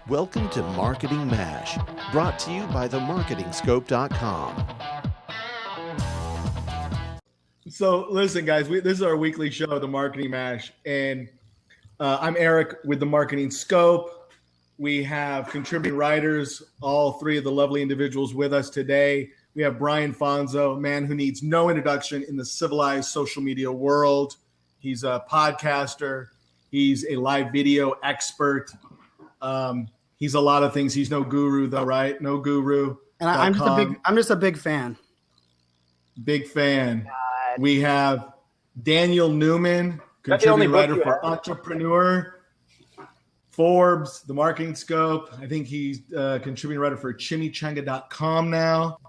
Welcome to Marketing MASH, brought to you by themarketingscope.com. So listen, guys, this is our weekly show, The Marketing MASH, and I'm Eric with The Marketing Scope. We have contributing writers, all three of the lovely individuals with us today. We have Brian Fonzo, a man who needs no introduction in the civilized social media world. He's a podcaster. He's a live video expert. He's a lot of things. He's no guru, though, right? No guru. And I'm just a big fan. Big fan. God. We have Daniel Newman, contributing writer for Entrepreneur, Forbes, The Marketing Scope. I think he's contributing writer for chimichanga.com now,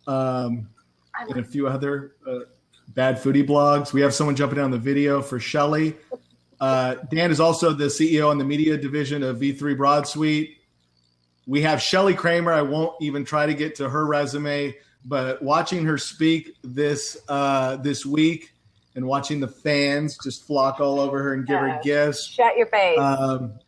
and a few other bad foodie blogs. We have someone jumping down the video for Shelly. Dan is also the CEO on the media division of V3 BroadSuite. We have Shelly Kramer. I won't even try to get to her resume, but watching her speak this week and watching the fans just flock all over her and give her gifts. Shut your face.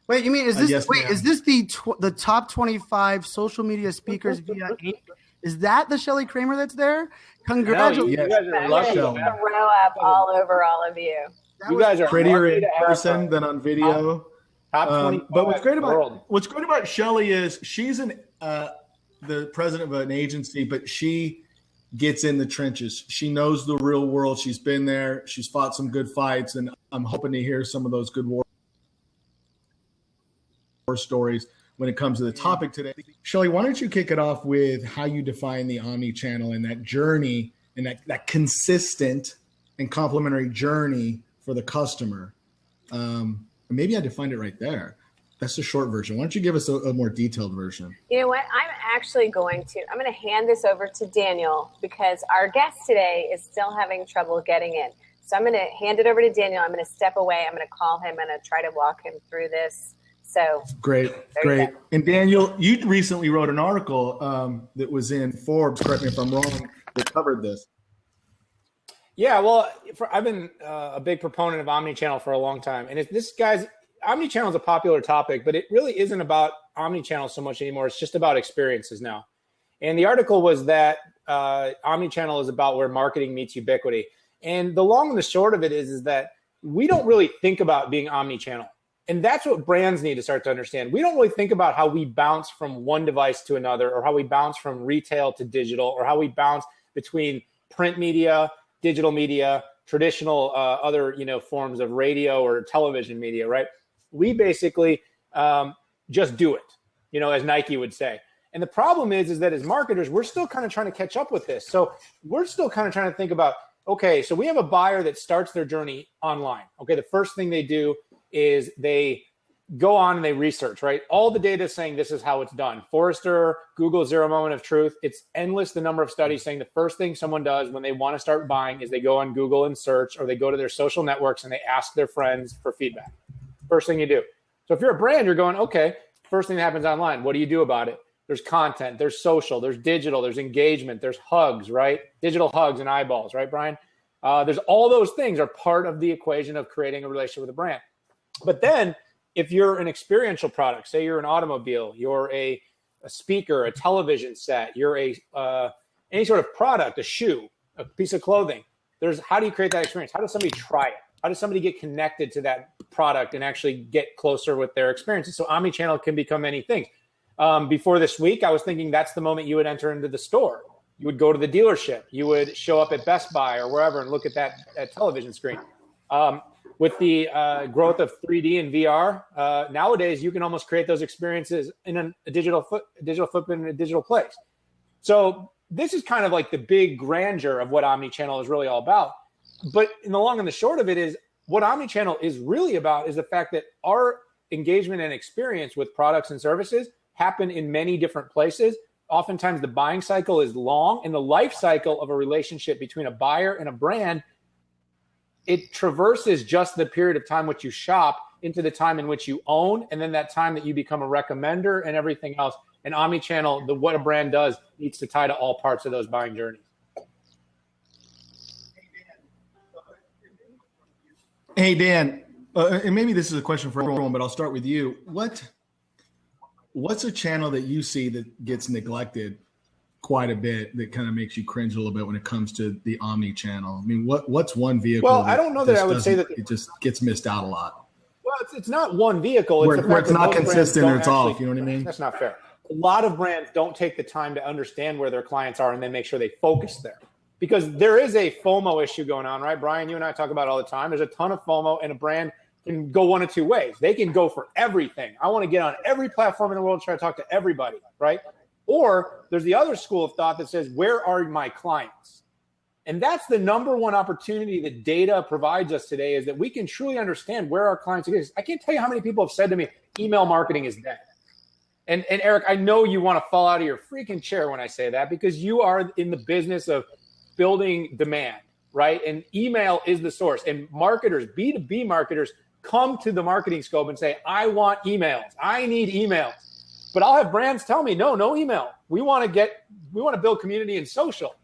Wait, you mean is this the top 25 social media speakers via Inc? Is that the Shelly Kramer that's there? Congratulations! You guys are lucky. Throw up all over all of you. You guys are prettier in person than on video. Top 20. But what's great about Shelly is she's the president of an agency, but she gets in the trenches. She knows the real world. She's been there. She's fought some good fights, and I'm hoping to hear some of those good war stories when it comes to the topic today. Shelly, why don't you kick it off with how you define the omnichannel and that journey and that consistent and complementary journey for the customer. Maybe I defined it right there. That's the short version. Why don't you give us a more detailed version? You know what? I'm going to hand this over to Daniel because our guest today is still having trouble getting in. So I'm going to hand it over to Daniel. I'm going to step away. I'm going to call him. I'm going to try to walk him through this. So great. And Daniel, you recently wrote an article that was in Forbes, correct me if I'm wrong, that covered this. Yeah, well, I've been a big proponent of omnichannel for a long time. And omnichannel is a popular topic, but it really isn't about omnichannel so much anymore. It's just about experiences now. And the article was that omnichannel is about where marketing meets ubiquity. And the long and the short of it is that we don't really think about being omnichannel. And that's what brands need to start to understand. We don't really think about how we bounce from one device to another, or how we bounce from retail to digital, or how we bounce between print media, digital media, traditional other forms of radio or television media, right? We basically just do it, as Nike would say. And the problem is that as marketers, we're still kind of trying to catch up with this. So we're still kind of trying to think about, okay, so we have a buyer that starts their journey online. Okay, the first thing they do is they go on and they research, right? All the data is saying this is how it's done. Forrester, Google Zero Moment of Truth. It's endless, the number of studies saying the first thing someone does when they want to start buying is they go on Google and search, or they go to their social networks and they ask their friends for feedback. First thing you do. So if you're a brand, you're going, okay, first thing that happens online, what do you do about it? There's content, there's social, there's digital, there's engagement, there's hugs, right? Digital hugs and eyeballs, right, Brian? There's all those things are part of the equation of creating a relationship with a brand. But then if you're an experiential product, say you're an automobile, you're a speaker, a television set, you're any sort of product, a shoe, a piece of clothing, how do you create that experience? How does somebody try it? How does somebody get connected to that product and actually get closer with their experiences? So omnichannel can become many things. Before this week, I was thinking that's the moment you would enter into the store. You would go to the dealership. You would show up at Best Buy or wherever and look at that television screen. With the growth of 3D and VR, nowadays you can almost create those experiences in a digital footprint in a digital place. So this is kind of like the big grandeur of what omnichannel is really all about. But in the long and the short of it is what omnichannel is really about is the fact that our engagement and experience with products and services happen in many different places. Oftentimes the buying cycle is long, and the life cycle of a relationship between a buyer and a brand, it traverses just the period of time which you shop into the time in which you own, and then that time that you become a recommender and everything else. And omnichannel, what a brand does, needs to tie to all parts of those buying journeys. Hey, Dan, And maybe this is a question for everyone, but I'll start with you. What's a channel that you see that gets neglected quite a bit that kind of makes you cringe a little bit when it comes to the omni channel? I mean, what's one vehicle? Well, I don't know that I would say that it just gets missed out a lot. Well, it's not one vehicle. Where it's not consistent or it's off. You know what I mean? That's not fair. A lot of brands don't take the time to understand where their clients are and then make sure they focus there. Because there is a FOMO issue going on, right? Brian, you and I talk about it all the time. There's a ton of FOMO, and a brand can go one of two ways. They can go for everything. I want to get on every platform in the world and try to talk to everybody, right? Or there's the other school of thought that says, where are my clients? And that's the number one opportunity that data provides us today, is that we can truly understand where our clients are. I can't tell you how many people have said to me, email marketing is dead. And Eric, I know you want to fall out of your freaking chair when I say that, because you are in the business of building demand, right? And email is the source. And marketers, B2B marketers, come to the Marketing Scope and say, I want emails. I need emails. But I'll have brands tell me, no email. We want to build community in social.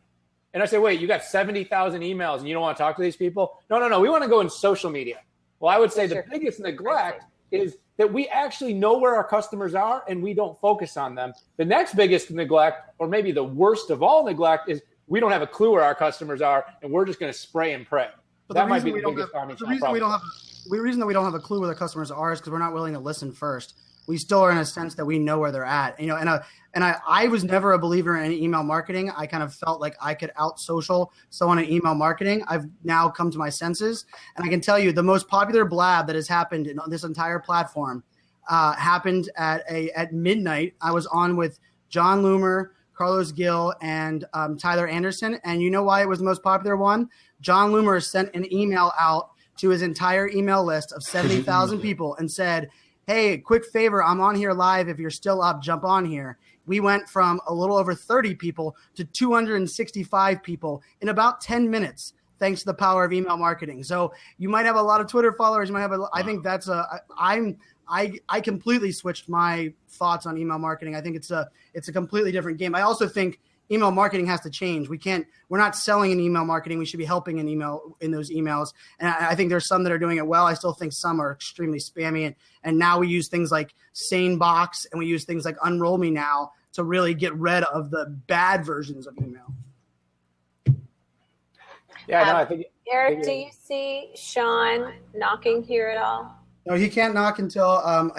And I say, wait, you got 70,000 emails and you don't want to talk to these people? No. We want to go in social media. Well, I would say the biggest neglect is that we actually know where our customers are and we don't focus on them. The next biggest neglect, or maybe the worst of all neglect, is we don't have a clue where our customers are and we're just going to spray and pray. But that might be the biggest omnichannel problem. The reason that we don't have a clue where the customers are is because we're not willing to listen first. We still are in a sense that we know where they're at, you know. And I was never a believer in email marketing. I kind of felt like I could out social someone in email marketing. I've now come to my senses, and I can tell you the most popular blab that has happened in this entire platform happened at midnight. I was on with John Loomer, Carlos Gill, and Tyler Anderson. And you know why it was the most popular one? John Loomer sent an email out to his entire email list of 70,000 people and said, hey, quick favor, I'm on here live. If you're still up, jump on here. We went from a little over 30 people to 265 people in about 10 minutes, thanks to the power of email marketing. So you might have a lot of Twitter followers. You might have I think that's I completely switched my thoughts on email marketing. I think it's a completely different game. I also think email marketing has to change. We're not selling in email marketing. We should be helping in those emails. And I think there's some that are doing it well. I still think some are extremely spammy. And now we use things like SaneBox and we use things like Unroll Me Now to really get rid of the bad versions of email. Yeah, no, I think. Eric, do you see Shawn knocking here at all? No, he can't knock until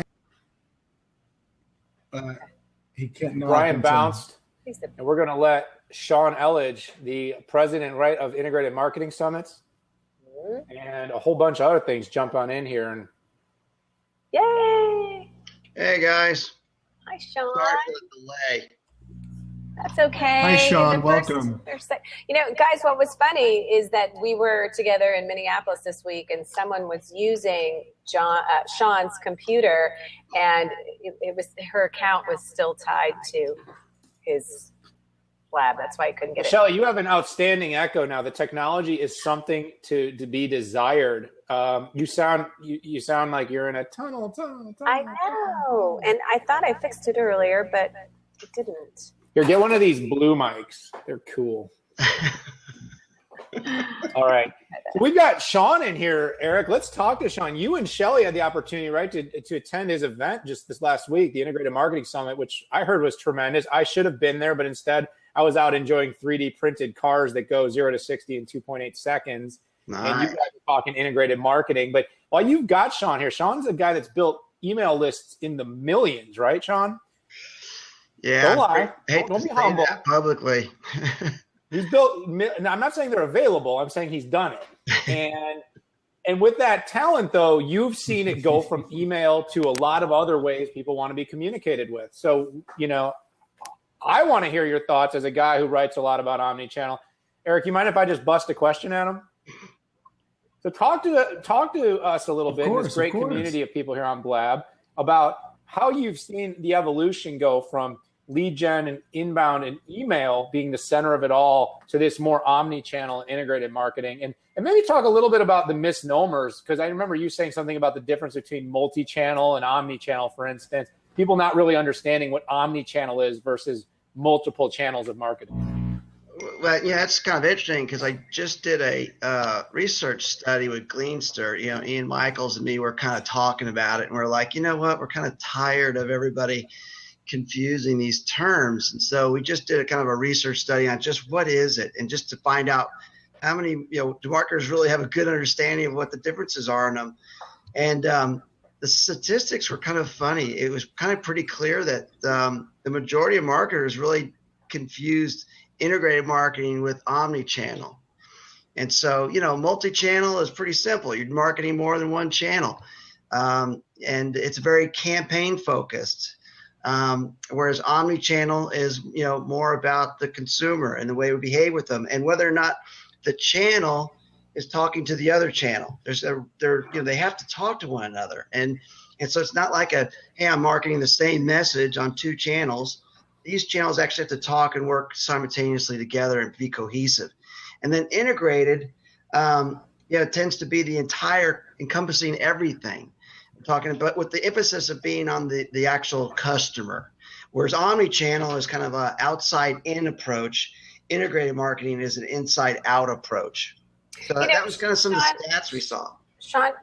he can't knock. Brian until bounced. And we're going to let Shawn Elledge, the president, right, of Integrated Marketing Summits, and a whole bunch of other things, jump on in here. And yay! Hey guys. Hi, Shawn. Sorry for the delay. That's okay. Hi, Shawn. Welcome. You know, guys, what was funny is that we were together in Minneapolis this week, and someone was using Shawn's computer, and her account was still tied to his Blab. That's why I couldn't get it. Shelly, you have an outstanding echo now. The technology is something to be desired. You sound like you're in a tunnel. I know, and I thought I fixed it earlier, but it didn't. Here, get one of these blue mics. They're cool. All right. So we've got Shawn in here, Eric. Let's talk to Shawn. You and Shelly had the opportunity, right, to attend his event just this last week, the Integrated Marketing Summit, which I heard was tremendous. I should have been there, but instead I was out enjoying 3D printed cars that go 0 to 60 in 2.8 seconds. Nice. And you guys are talking integrated marketing. But while you've got Shawn here, Shawn's a guy that's built email lists in the millions, right, Shawn? Yeah. Don't lie. Don't be humble. That publicly. He's built. Now, I'm not saying they're available. I'm saying he's done it. And with that talent, though, you've seen it go from email to a lot of other ways people want to be communicated with. So, you know, I want to hear your thoughts as a guy who writes a lot about omnichannel. Eric, you mind if I just bust a question at him? So talk to us a little bit in this great community of people here on Blab about how you've seen the evolution go from lead gen and inbound and email being the center of it all to this more omni-channel and integrated marketing. And maybe talk a little bit about the misnomers, because I remember you saying something about the difference between multi-channel and omni-channel, for instance, people not really understanding what omni-channel is versus multiple channels of marketing. Well, yeah, it's kind of interesting because I just did a research study with Gleanster. You know, Ian Michaels and me were kind of talking about it, and we're like, you know what? We're kind of tired of everybody confusing these terms, and so we just did a kind of a research study on just what is it, and just to find out how many, do marketers really have a good understanding of what the differences are in them. And the statistics were kind of funny. It was kind of pretty clear that the majority of marketers really confused integrated marketing with omnichannel. And so, multi-channel is pretty simple. You're marketing more than one channel. And it's very campaign focused. Whereas omnichannel is, more about the consumer and the way we behave with them and whether or not the channel is talking to the other channel. They have to talk to one another. And so it's not like hey, I'm marketing the same message on two channels. These channels actually have to talk and work simultaneously together and be cohesive. And then integrated, tends to be the entire encompassing everything. I'm talking about with the emphasis of being on the actual customer. Whereas omnichannel is kind of an outside in approach. Integrated marketing is an inside out approach. So that was kind of some of the stats we saw. Shawn,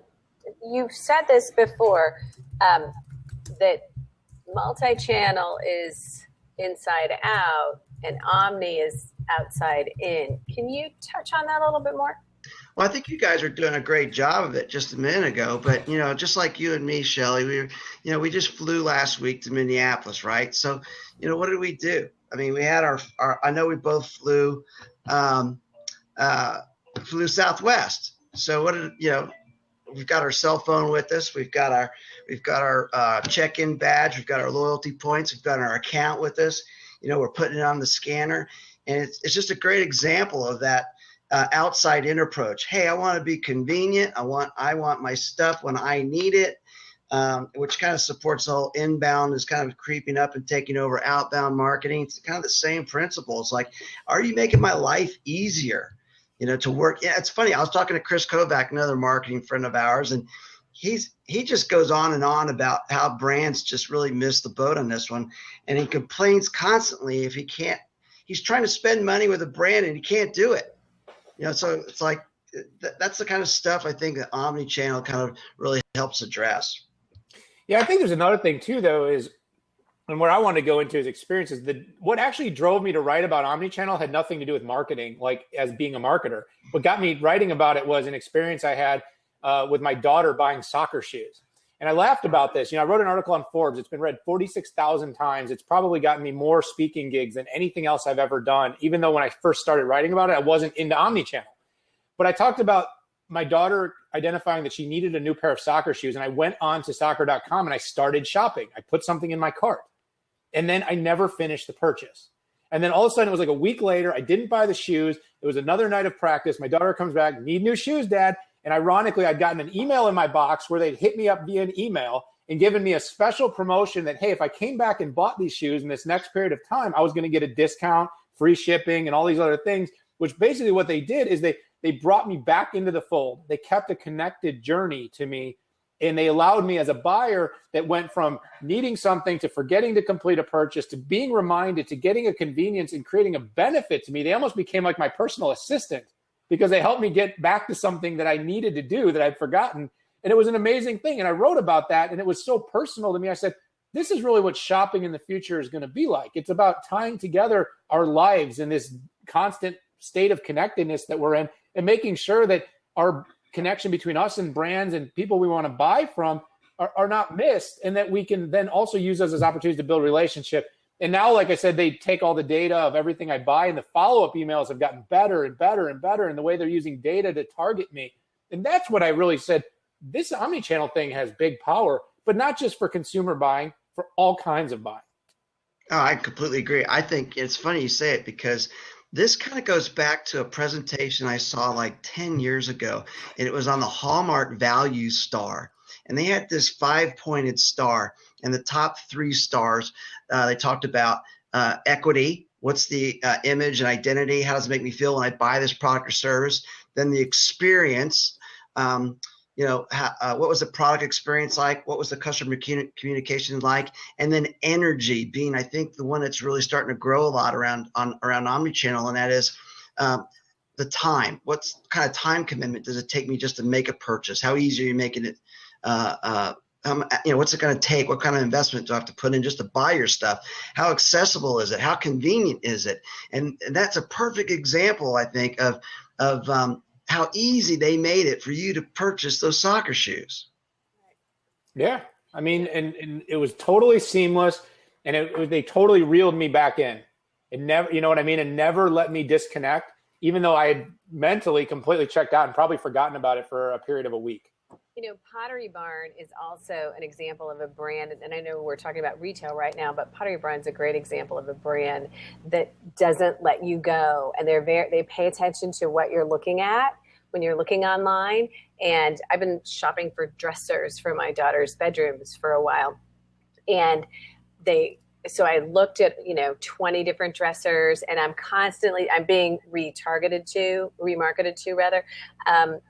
you've said this before, that multi-channel is inside out and omni is outside in. Can you touch on that a little bit more? Well, I think you guys are doing a great job of it just a minute ago, but just like you and me, Shelly, we just flew last week to Minneapolis, right? So, what did we do? I mean, we had our I know we both flew Southwest. So we've got our cell phone with us. We've got our check-in badge. We've got our loyalty points. We've got our account with us. We're putting it on the scanner, and it's just a great example of that outside in approach. Hey, I want to be convenient. I want my stuff when I need it. Which kind of supports the whole inbound is kind of creeping up and taking over outbound marketing. It's kind of the same principle. It's like, are you making my life easier, to work? Yeah, it's funny. I was talking to Chris Kovac, another marketing friend of ours, and he just goes on and on about how brands just really miss the boat on this one. And he complains constantly if he's trying to spend money with a brand and he can't do it. So it's like, that's the kind of stuff I think that omnichannel kind of really helps address. Yeah, I think there's another thing too, though, and where I want to go into is experiences. What actually drove me to write about omnichannel had nothing to do with marketing, like as being a marketer. What got me writing about it was an experience I had with my daughter buying soccer shoes. And I laughed about this. I wrote an article on Forbes. It's been read 46,000 times. It's probably gotten me more speaking gigs than anything else I've ever done, even though when I first started writing about it, I wasn't into omnichannel. But I talked about my daughter identifying that she needed a new pair of soccer shoes. And I went on to soccer.com and I started shopping. I put something in my cart. And then I never finished the purchase. And then all of a sudden, it was like a week later, I didn't buy the shoes. It was another night of practice. My daughter comes back, need new shoes, Dad. And ironically, I'd gotten an email in my box where they'd hit me up via an email and given me a special promotion that, hey, if I came back and bought these shoes in this next period of time, I was going to get a discount, free shipping, and all these other things, which basically what they did is they brought me back into the fold. They kept a connected journey to me, and they allowed me as a buyer that went from needing something to forgetting to complete a purchase to being reminded to getting a convenience and creating a benefit to me. They almost became like my personal assistant because they helped me get back to something that I needed to do that I'd forgotten. And it was an amazing thing. And I wrote about that, and it was so personal to me. I said, this is really what shopping in the future is going to be like. It's about tying together our lives in this constant state of connectedness that we're in, and making sure that our connection between us and brands and people we want to buy from are not missed, and that we can then also use those as opportunities to build relationship. And now, like I said, they take all the data of everything I buy, and the follow-up emails have gotten better and better and better in the way they're using data to target me. And that's what I really said. This omnichannel thing has big power, but not just for consumer buying, for all kinds of buying. Oh, I completely agree. I think it's funny you say it because this kind of goes back to a presentation I saw like 10 years ago, and it was on the Hallmark Value Star. And they had this 5-pointed star, and the top 3 stars, they talked about equity. What's the image and identity? How does it make me feel when I buy this product or service? Then the experience, what was the product experience like? What was the customer communication like? And then energy being, I think, the one that's really starting to grow a lot around omnichannel, and that is the time. What kind of time commitment does it take me just to make a purchase? How easy are you making it? What's it going to take? What kind of investment do I have to put in just to buy your stuff? How accessible is it? How convenient is it? And that's a perfect example, I think, of how easy they made it for you to purchase those soccer shoes. Yeah. I mean, and it was totally seamless, and they totally reeled me back in. It never, you know what I mean? It never let me disconnect, even though I had mentally completely checked out and probably forgotten about it for a period of a week. Pottery Barn is also an example of a brand, and I know we're talking about retail right now, but Pottery Barn is a great example of a brand that doesn't let you go, and they pay attention to what you're looking at when you're looking online. And I've been shopping for dressers for my daughter's bedrooms for a while, and so I looked at 20 different dressers, and I'm being remarketed to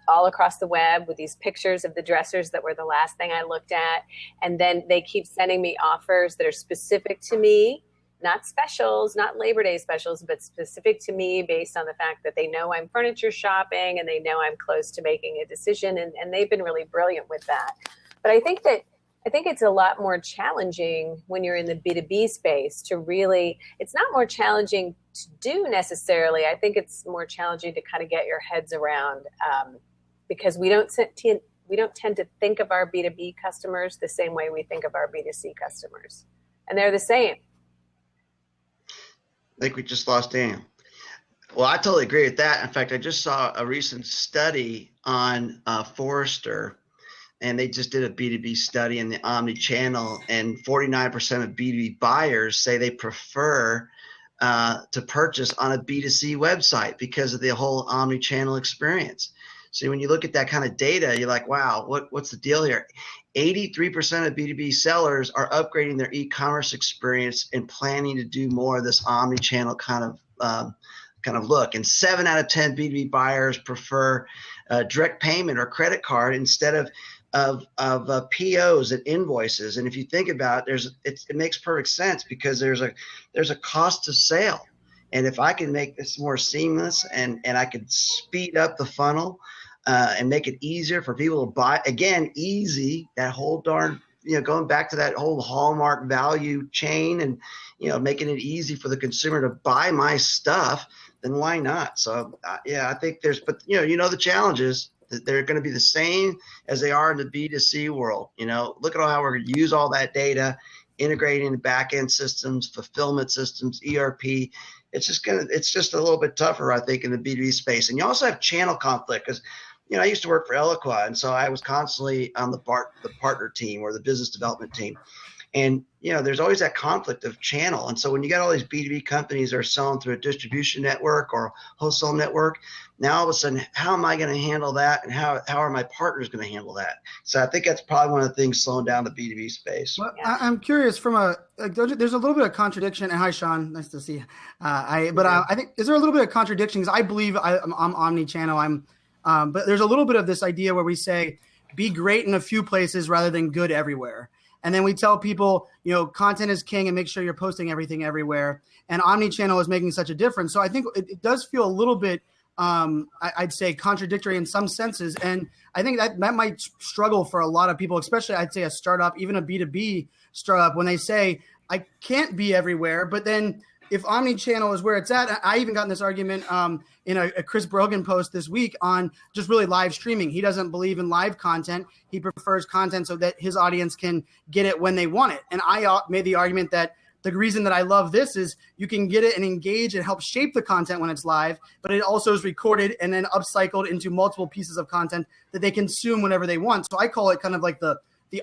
all across the web with these pictures of the dressers that were the last thing I looked at. And then they keep sending me offers that are specific to me, not specials, not Labor Day specials, but specific to me based on the fact that they know I'm furniture shopping and they know I'm close to making a decision. And they've been really brilliant with that. But I think it's a lot more challenging when you're in the B2B space it's not more challenging to do necessarily. I think it's more challenging to kind of get your heads around because we don't tend to think of our B2B customers the same way we think of our B2C customers. And they're the same. I think we just lost Daniel. Well, I totally agree with that. In fact, I just saw a recent study on Forrester, and they just did a B2B study in the omnichannel, and 49% of B2B buyers say they prefer to purchase on a B2C website because of the whole omnichannel experience. So when you look at that kind of data, you're like, wow, what's the deal here? 83% of B2B sellers are upgrading their e-commerce experience and planning to do more of this omnichannel kind of look. And 7 out of 10 B2B buyers prefer direct payment or credit card instead of POs and invoices. And if you think about it, it makes perfect sense because there's a cost to sale. And if I can make this more seamless and I can speed up the funnel and make it easier for people to buy, again, easy, that whole darn, going back to that whole Hallmark value chain and, making it easy for the consumer to buy my stuff, then why not? So I think but the challenges, they're going to be the same as they are in the B2C world. Look at how we're going to use all that data, integrating the back-end systems, fulfillment systems, ERP. It's just a little bit tougher, I think, in the B2B space. And you also have channel conflict because, I used to work for Eloqua, and so I was constantly on the partner team or the business development team. And, there's always that conflict of channel. And so when you got all these B2B companies that are selling through a distribution network or wholesale network, now all of a sudden, how am I going to handle that? And how are my partners going to handle that? So I think that's probably one of the things slowing down the B2B space. Well, I'm curious there's a little bit of contradiction. And hi, Shawn, nice to see you. I think, is there a little bit of contradiction? Because I believe I'm omnichannel. But there's a little bit of this idea where we say, be great in a few places rather than good everywhere. And then we tell people, content is king and make sure you're posting everything everywhere. And omnichannel is making such a difference. So I think it does feel a little bit, I'd say, contradictory in some senses. And I think that might struggle for a lot of people, especially I'd say a startup, even a B2B startup, when they say, I can't be everywhere. But then if omnichannel is where it's at, I even got in this argument in a Chris Brogan post this week on just really live streaming. He doesn't believe in live content. He prefers content so that his audience can get it when they want it. And I made the argument that the reason that I love this is you can get it and engage and help shape the content when it's live, but it also is recorded and then upcycled into multiple pieces of content that they consume whenever they want. So I call it kind of like the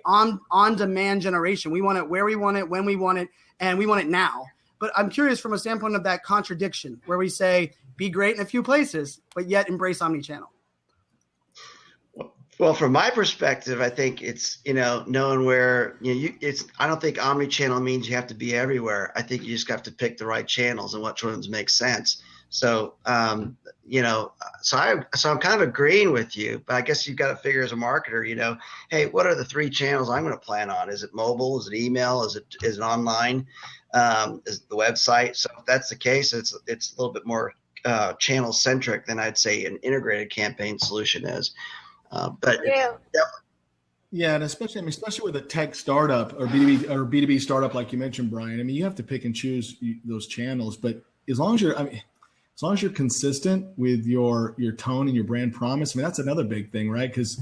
on-demand generation. We want it where we want it, when we want it, and we want it now. But I'm curious from a standpoint of that contradiction where we say, be great in a few places, but yet embrace omnichannel. Well, from my perspective, I think it's, knowing where, I don't think omnichannel means you have to be everywhere. I think you just have to pick the right channels and which ones make sense. So, so I'm kind of agreeing with you, but I guess you've got to figure as a marketer, hey, what are the 3 channels I'm going to plan on? Is it mobile? Is it email? Is it online? Is it the website? So if that's the case, it's a little bit more channel centric than I'd say an integrated campaign solution is. Yeah, and especially with a tech startup or B2B startup like you mentioned, Brian. I mean, you have to pick and choose those channels, but as long as you're consistent with your tone and your brand promise, I mean, that's another big thing, right? Because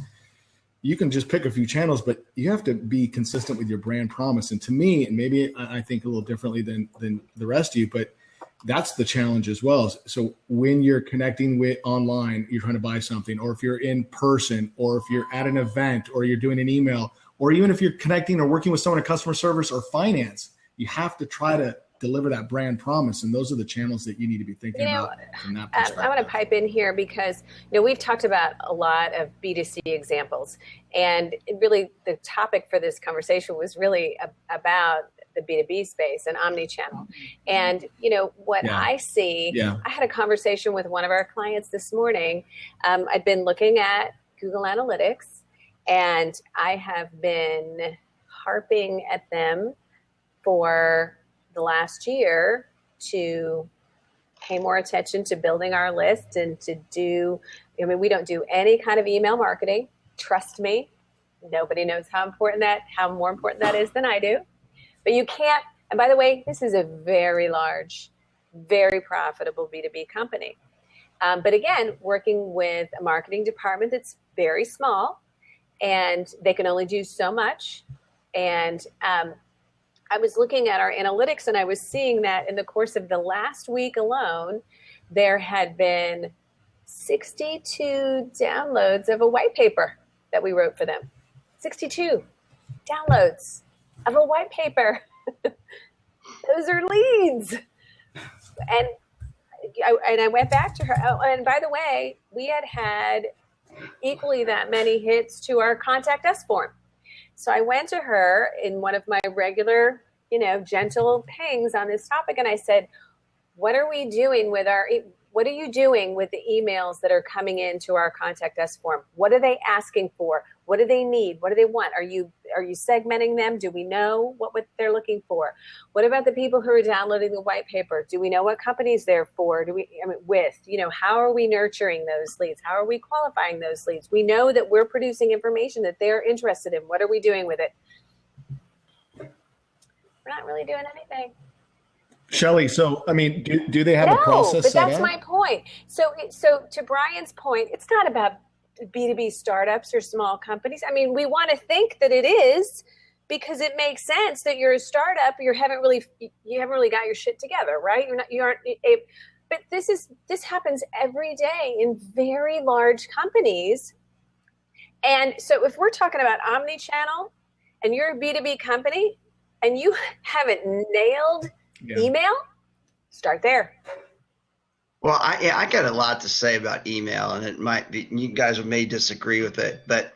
you can just pick a few channels, but you have to be consistent with your brand promise. And to me, and maybe I think a little differently than the rest of you, but that's the challenge as well. So when you're connecting with online, you're trying to buy something, or if you're in person, or if you're at an event, or you're doing an email, or even if you're connecting or working with someone in customer service or finance, you have to try to deliver that brand promise. And those are the channels that you need to be thinking about from that perspective. I want to pipe in here because, we've talked about a lot of B2C examples, and really the topic for this conversation was really about the B2B space and omnichannel. And, I see, I had a conversation with one of our clients this morning. I'd been looking at Google Analytics, and I have been harping at them for the last year to pay more attention to building our list and to do, we don't do any kind of email marketing. Trust me, nobody knows how more important that is than I do. But you can't, and by the way, this is a very large, very profitable B2B company. But again, working with a marketing department that's very small, and they can only do so much. And I was looking at our analytics, and I was seeing that in the course of the last week alone, there had been 62 downloads of a white paper that we wrote for them. 62 downloads of a white paper. Those are leads. And I went back to her. Oh, and by the way, we had equally that many hits to our contact us form. So I went to her in one of my regular, gentle pings on this topic. And I said, what are you doing with the emails that are coming into our contact us form? What are they asking for? What do they need? What do they want? Are you segmenting them? Do we know what they're looking for? What about the people who are downloading the white paper? Do we know what companies they're for? How are we nurturing those leads? How are we qualifying those leads? We know that we're producing information that they're interested in. What are we doing with it? We're not really doing anything. Shelly, so do they have a process but set that's up? my point. So to Brian's point, it's not about B2B startups or small companies. We want to think that it is, because it makes sense that you're a startup. You haven't really got your shit together, right? But this happens every day in very large companies. And so if we're talking about omnichannel and you're a B2B company and you haven't nailed email, start there. Well, I got a lot to say about email, and it might be, you guys may disagree with it, but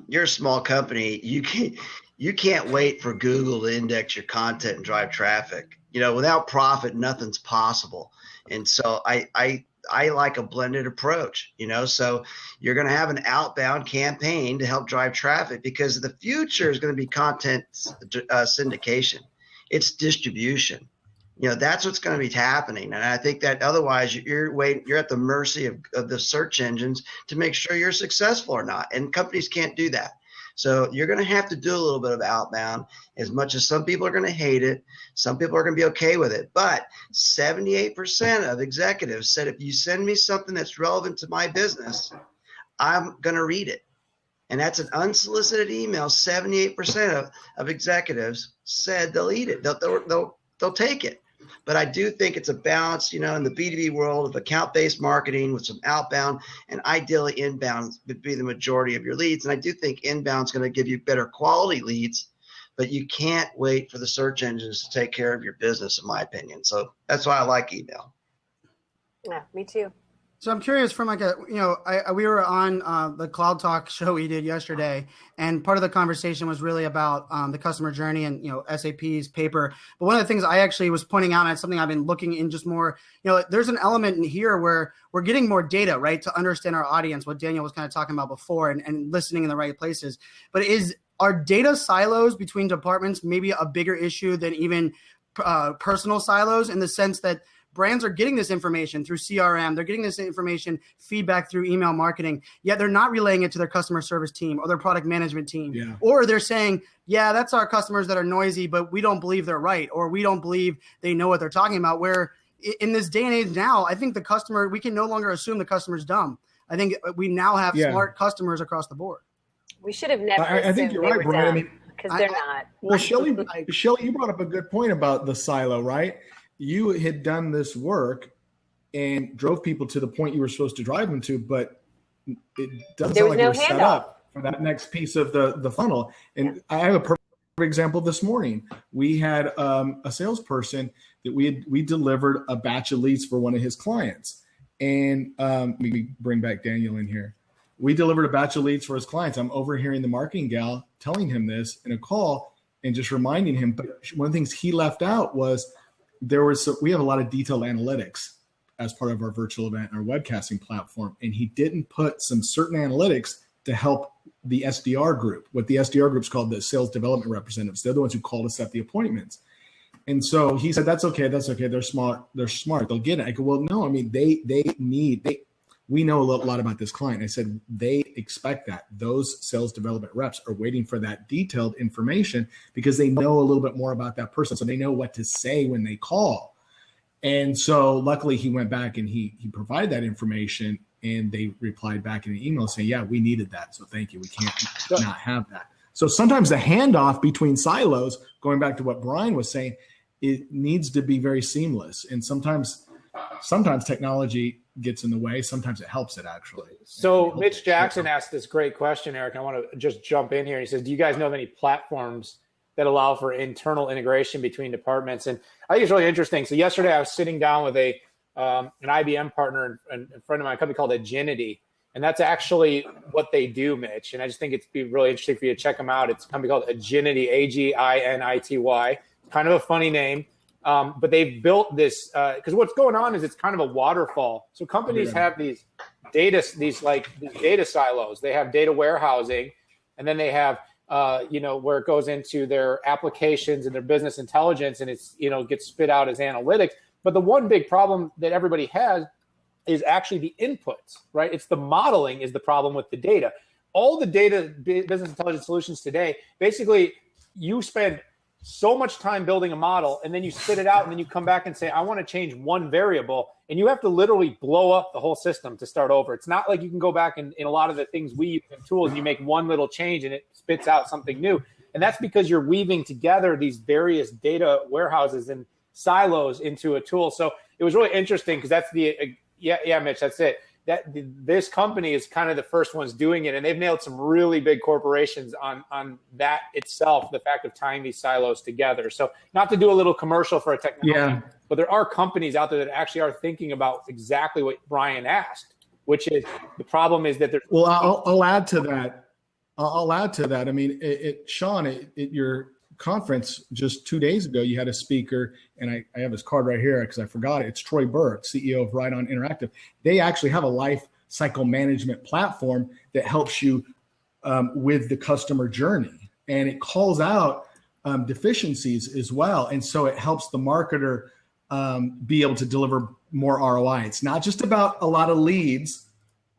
you're a small company. You can't wait for Google to index your content and drive traffic. Without profit, nothing's possible. And so I like a blended approach, so you're going to have an outbound campaign to help drive traffic, because the future is going to be content syndication. It's distribution. That's what's going to be happening. And I think that otherwise you're at the mercy of the search engines to make sure you're successful or not. And companies can't do that. So you're going to have to do a little bit of outbound. As much as some people are going to hate it, some people are going to be okay with it. But 78% of executives said, if you send me something that's relevant to my business, I'm going to read it. And that's an unsolicited email. 78% of executives said they'll eat it. They'll take it. But I do think it's a balance, in the B2B world of account-based marketing with some outbound, and ideally inbound would be the majority of your leads. And I do think inbound is going to give you better quality leads, but you can't wait for the search engines to take care of your business, in my opinion. So that's why I like email. Yeah, me too. So I'm curious from we were on the Cloud Talk show we did yesterday, and part of the conversation was really about the customer journey and, SAP's paper. But one of the things I actually was pointing out, and it's something I've been looking in just more, there's an element in here where we're getting more data, right, to understand our audience, what Daniel was kind of talking about before, and listening in the right places. But are data silos between departments maybe a bigger issue than even personal silos, in the sense that brands are getting this information through CRM, they're getting this information, feedback through email marketing, yet they're not relaying it to their customer service team or their product management team. Or they're saying, yeah, that's our customers that are noisy, but we don't believe they're right, or we don't believe they know what they're talking about. Where in this day and age now, I think we can no longer assume the customer's dumb. I think we now have smart customers across the board. We should have never I think you're right, Brian. Because they're not. Well, Shelly, you brought up a good point about the silo, right? You had done this work and drove people to the point you were supposed to drive them to, but it doesn't sound like you were set up for that next piece of the funnel. And I have a perfect example this morning. We had a salesperson that we delivered a batch of leads for one of his clients. And we bring back Daniel in here. We delivered a batch of leads for his clients. I'm overhearing the marketing gal telling him this in a call and just reminding him. But one of the things he left out was we have a lot of detailed analytics as part of our virtual event and our webcasting platform. And he didn't put some certain analytics to help the SDR group, what the SDR group's called the sales development representatives. They're the ones who call to set the appointments. And so he said, that's okay. They're smart. They'll get it. I go, well, no, I mean, we know a lot about this client. I said, they expect that. Those sales development reps are waiting for that detailed information because they know a little bit more about that person. So they know what to say when they call. And so luckily he went back and he provided that information, and they replied back in an email saying, yeah, we needed that. So thank you. We can't not have that. So sometimes the handoff between silos, going back to what Brian was saying, it needs to be very seamless. And sometimes technology gets in the way. Sometimes it helps it, actually. So Mitch Jackson asked this great question, Eric. I want to just jump in here. He says, do you guys know of any platforms that allow for internal integration between departments? And I think it's really interesting. So yesterday I was sitting down with an IBM partner and a friend of mine, a company called Aginity. And that's actually what they do, Mitch. And I just think it'd be really interesting for you to check them out. It's a company called Aginity, Aginity. Kind of a funny name. But they've built this because what's going on is it's kind of a waterfall. So companies have these data silos. They have data warehousing, and then they have where it goes into their applications and their business intelligence, and it's gets spit out as analytics. But the one big problem that everybody has is actually the inputs, right? It's the modeling is the problem with the data. All the data business intelligence solutions today, basically, you spend so much time building a model, and then you spit it out, and then you come back and say, I want to change one variable, and you have to literally blow up the whole system to start over. It's not like you can go back and in a lot of the things we use in tools, and you make one little change and it spits out something new. And that's because you're weaving together these various data warehouses and silos into a tool. So it was really interesting because that's Mitch, that's it. This company is kind of the first ones doing it, and they've nailed some really big corporations on that itself, the fact of tying these silos together. So not to do a little commercial for a technology, but there are companies out there that actually are thinking about exactly what Brian asked, which is the problem is that there's. Well, I'll add to that. I mean, Shawn, at your conference just 2 days ago, you had a speaker, and I have his card right here because I forgot it. It's Troy Burke, CEO of Right On Interactive. They actually have a life cycle management platform that helps you with the customer journey, and it calls out deficiencies as well. And so it helps the marketer be able to deliver more ROI. It's not just about a lot of leads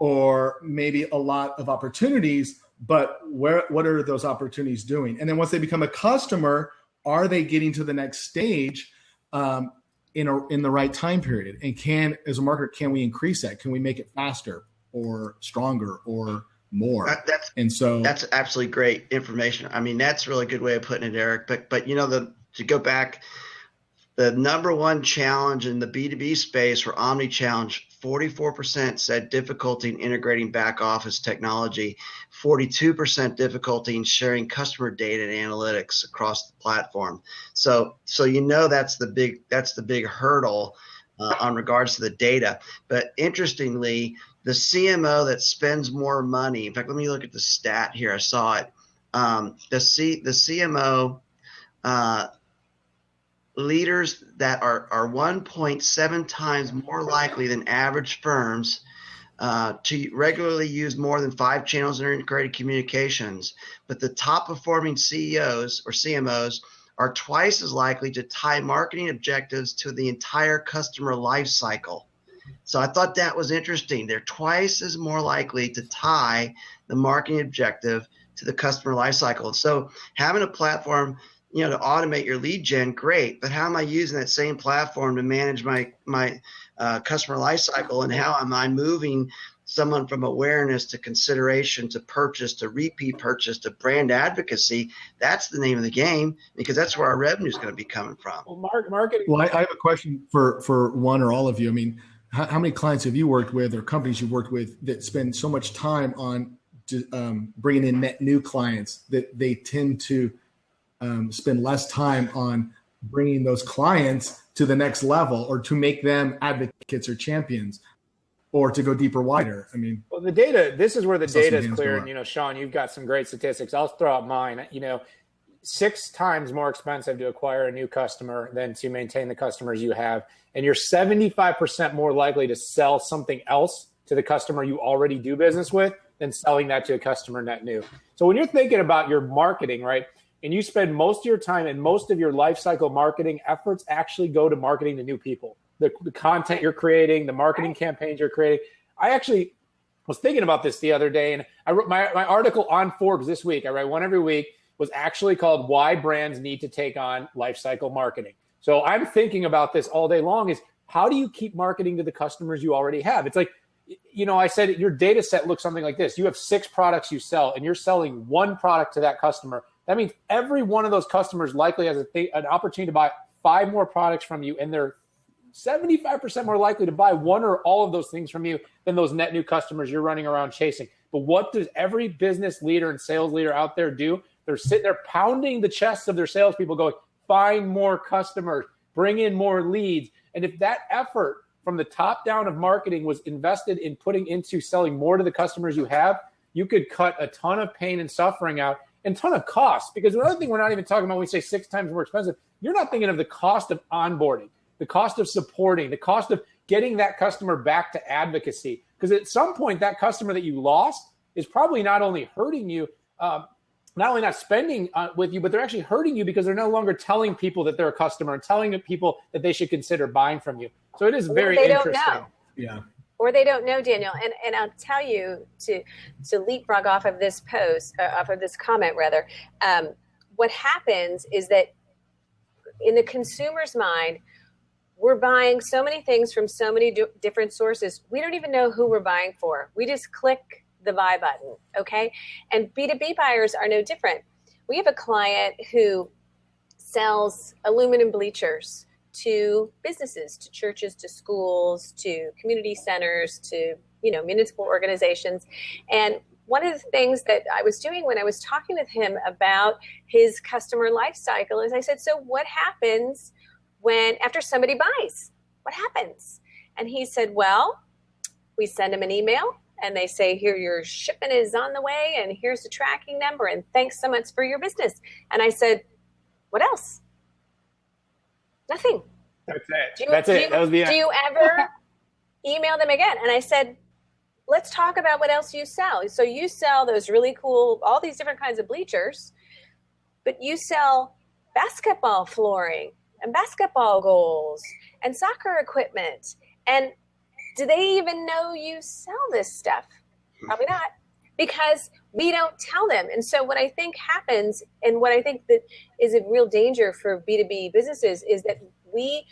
or maybe a lot of opportunities, but what are those opportunities doing? And then once they become a customer, are they getting to the next stage in the right time period? And as a marketer, can we increase that? Can we make it faster or stronger or more? That's absolutely great information. I mean, that's a really good way of putting it, Eric. But to go back, the number one challenge in the B2B space for Omnichannel, 44% said difficulty in integrating back office technology, 42% difficulty in sharing customer data and analytics across the platform. So that's the big hurdle on regards to the data. But interestingly, the CMO that spends more money, in fact, let me look at the stat here. I saw it. The CMO leaders that are 1.7 times more likely than average firms to regularly use more than 5 channels in integrated communications. But the top performing CEOs or CMOs are twice as likely to tie marketing objectives to the entire customer life cycle. So I thought that was interesting. They're twice as more likely to tie the marketing objective to the customer life cycle. So having a platform, to automate your lead gen, great. But how am I using that same platform to manage my customer life cycle, and how am I moving someone from awareness to consideration to purchase to repeat purchase to brand advocacy? That's the name of the game, because that's where our revenue is going to be coming from. Well, marketing. Well, I have a question for one or all of you. I mean, how many clients have you worked with, or companies you've worked with, that spend so much time on bringing in net new clients that they tend to spend less time on bringing those clients to the next level, or to make them advocates or champions, or to go deeper, wider? I mean, well, the data, this is where the data is clear. And, Shawn, you've got some great statistics. I'll throw out mine. 6 times more expensive to acquire a new customer than to maintain the customers you have. And you're 75% more likely to sell something else to the customer you already do business with than selling that to a customer net new. So when you're thinking about your marketing, right, and you spend most of your time and most of your life cycle marketing efforts actually go to marketing to new people, the content you're creating, the marketing campaigns you're creating. I actually was thinking about this the other day, and I wrote my article on Forbes this week. I write one every week, was actually called Why Brands Need to Take on Life Cycle Marketing. So I'm thinking about this all day long, is how do you keep marketing to the customers you already have? It's like, I said your data set looks something like this. You have 6 products you sell, and you're selling 1 product to that customer. That means every one of those customers likely has an opportunity to buy 5 more products from you, and they're 75% more likely to buy 1 or all of those things from you than those net new customers you're running around chasing. But what does every business leader and sales leader out there do? They're sitting there pounding the chests of their salespeople going, find more customers, bring in more leads. And if that effort from the top down of marketing was invested in putting into selling more to the customers you have, you could cut a ton of pain and suffering out and a ton of costs. Because another thing we're not even talking about when we say 6 times more expensive, you're not thinking of the cost of onboarding, the cost of supporting, the cost of getting that customer back to advocacy. Because at some point, that customer that you lost is probably not only hurting you, not only not spending with you, but they're actually hurting you because they're no longer telling people that they're a customer and telling people that they should consider buying from you. So it is very interesting. Don't know. Yeah. Or they don't know, Daniel. And I'll tell you, to leapfrog off of this post, off of this comment rather, what happens is that in the consumer's mind, we're buying so many things from so many different sources. We don't even know who we're buying for. We just click the buy button, okay? And B2B buyers are no different. We have a client who sells aluminum bleachers to businesses, to churches, to schools, to community centers, to municipal organizations. And one of the things that I was doing when I was talking with him about his customer life cycle is I said, so what happens after somebody buys? What happens? And he said, well, we send them an email and they say, here, your shipment is on the way and here's the tracking number and thanks so much for your business. And I said, what else? Nothing. That's it. Do you ever email them again? And I said, let's talk about what else you sell. So you sell those really cool, all these different kinds of bleachers, but you sell basketball flooring and basketball goals and soccer equipment. And do they even know you sell this stuff? Probably not, because we don't tell them. And so what I think happens, and what I think that is a real danger for B2B businesses, is that we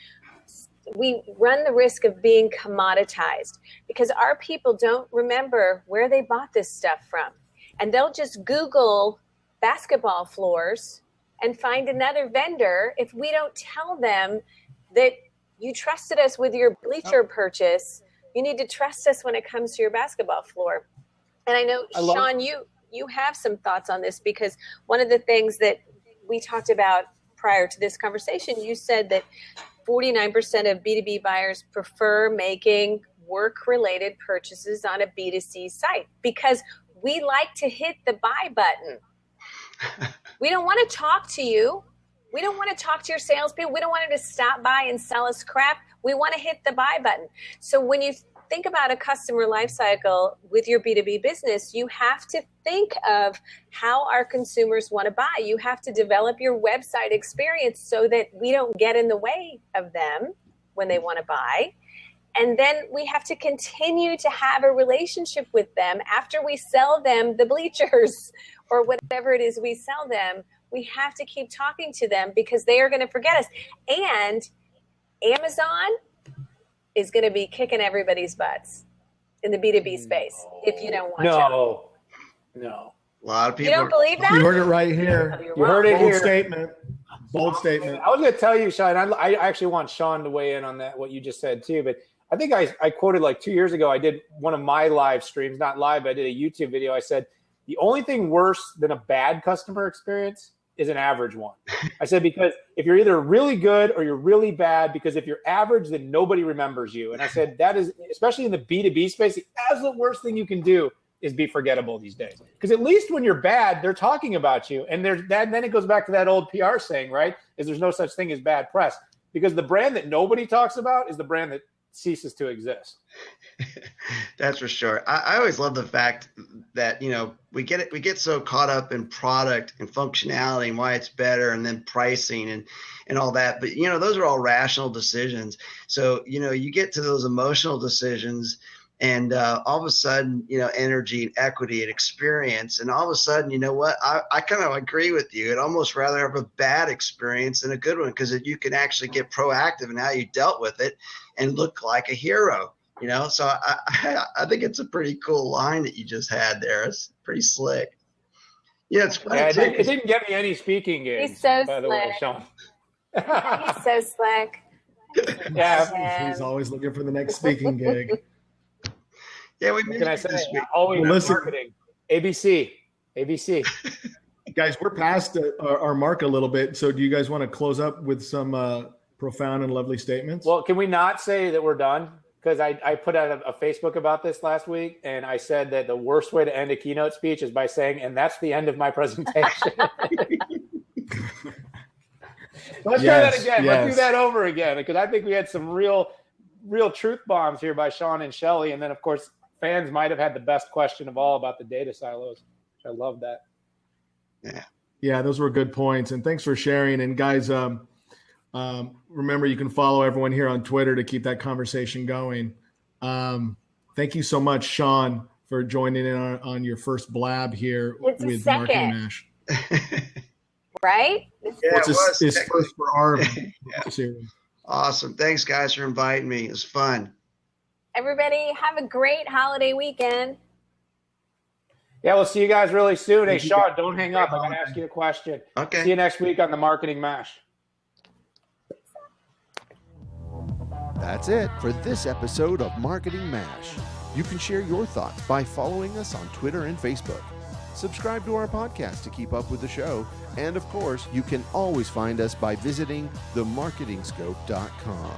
run the risk of being commoditized, because our people don't remember where they bought this stuff from. And they'll just Google basketball floors and find another vendor if we don't tell them that you trusted us with your bleacher purchase. You need to trust us when it comes to your basketball floor. And I know, Shawn, you have some thoughts on this, because one of the things that we talked about prior to this conversation, you said that 49% of B2B buyers prefer making work-related purchases on a B2C site because we like to hit the buy button. We don't want to talk to you. We don't want to talk to your salespeople. We don't want them to stop by and sell us crap. We want to hit the buy button. So when you think about a customer lifecycle with your B2B business, you have to think of how our consumers want to buy. You have to develop your website experience so that we don't get in the way of them when they want to buy. And then we have to continue to have a relationship with them after we sell them the bleachers or whatever it is we sell them. We have to keep talking to them because they are going to forget us. And Amazon is going to be kicking everybody's butts in the B2B space if you don't watch out. No. A lot of people. You don't believe that? You heard it right here. You heard it here. Statement. Bold statement. I was going to tell you, Shawn, I actually want Shawn to weigh in on that, what you just said too. But I think I quoted like 2 years ago, I did one of my live streams, not live, but I did a YouTube video. I said, the only thing worse than a bad customer experience is an average one. I said, because if you're either really good or you're really bad, because if you're average, then nobody remembers you. And I said, that is, especially in the B2B space, the absolute worst thing you can do is be forgettable these days. Because at least when you're bad, they're talking about you. And then it goes back to that old PR saying, right? Is there's no such thing as bad press. Because the brand that nobody talks about is the brand that ceases to exist. That's for sure. I always love the fact that, we get so caught up in product and functionality and why it's better, and then pricing and all that. But, those are all rational decisions. So, you get to those emotional decisions, and all of a sudden, energy and equity and experience. And all of a sudden, you know what? I kind of agree with you. I'd almost rather have a bad experience than a good one, because you can actually get proactive in how you dealt with it and look like a hero, So I think it's a pretty cool line that you just had there. It's pretty slick. Yeah, it's funny. Yeah, it didn't get me any speaking gigs. He's so by slick. The way, Shawn. He's so slick. Yeah. He's always looking for the next speaking gig. Yeah, we can I say this week. Always listen, marketing. ABC. Guys, we're past our mark a little bit. So do you guys want to close up with some profound and lovely statements? Well, can we not say that we're done? Because I put out a Facebook about this last week, and I said that the worst way to end a keynote speech is by saying, and that's the end of my presentation. Let's try that again. Yes. Let's do that over again, because I think we had some real truth bombs here by Shawn and Shelly. And then, of course, fans might have had the best question of all about the data silos. I love that. Yeah, those were good points. And thanks for sharing. And guys, remember, you can follow everyone here on Twitter to keep that conversation going. Thank you so much, Shawn, for joining in on your first Blab here with Marketing Mash. Right? Yeah, it's first for our series. Awesome. Thanks, guys, for inviting me. It was fun. Everybody, have a great holiday weekend. Yeah, we'll see you guys really soon. Hey, Shawn, don't hang up. I'm going to ask you a question. Okay. See you next week on the Marketing Mash. That's it for this episode of Marketing Mash. You can share your thoughts by following us on Twitter and Facebook. Subscribe to our podcast to keep up with the show. And of course, you can always find us by visiting themarketingscope.com.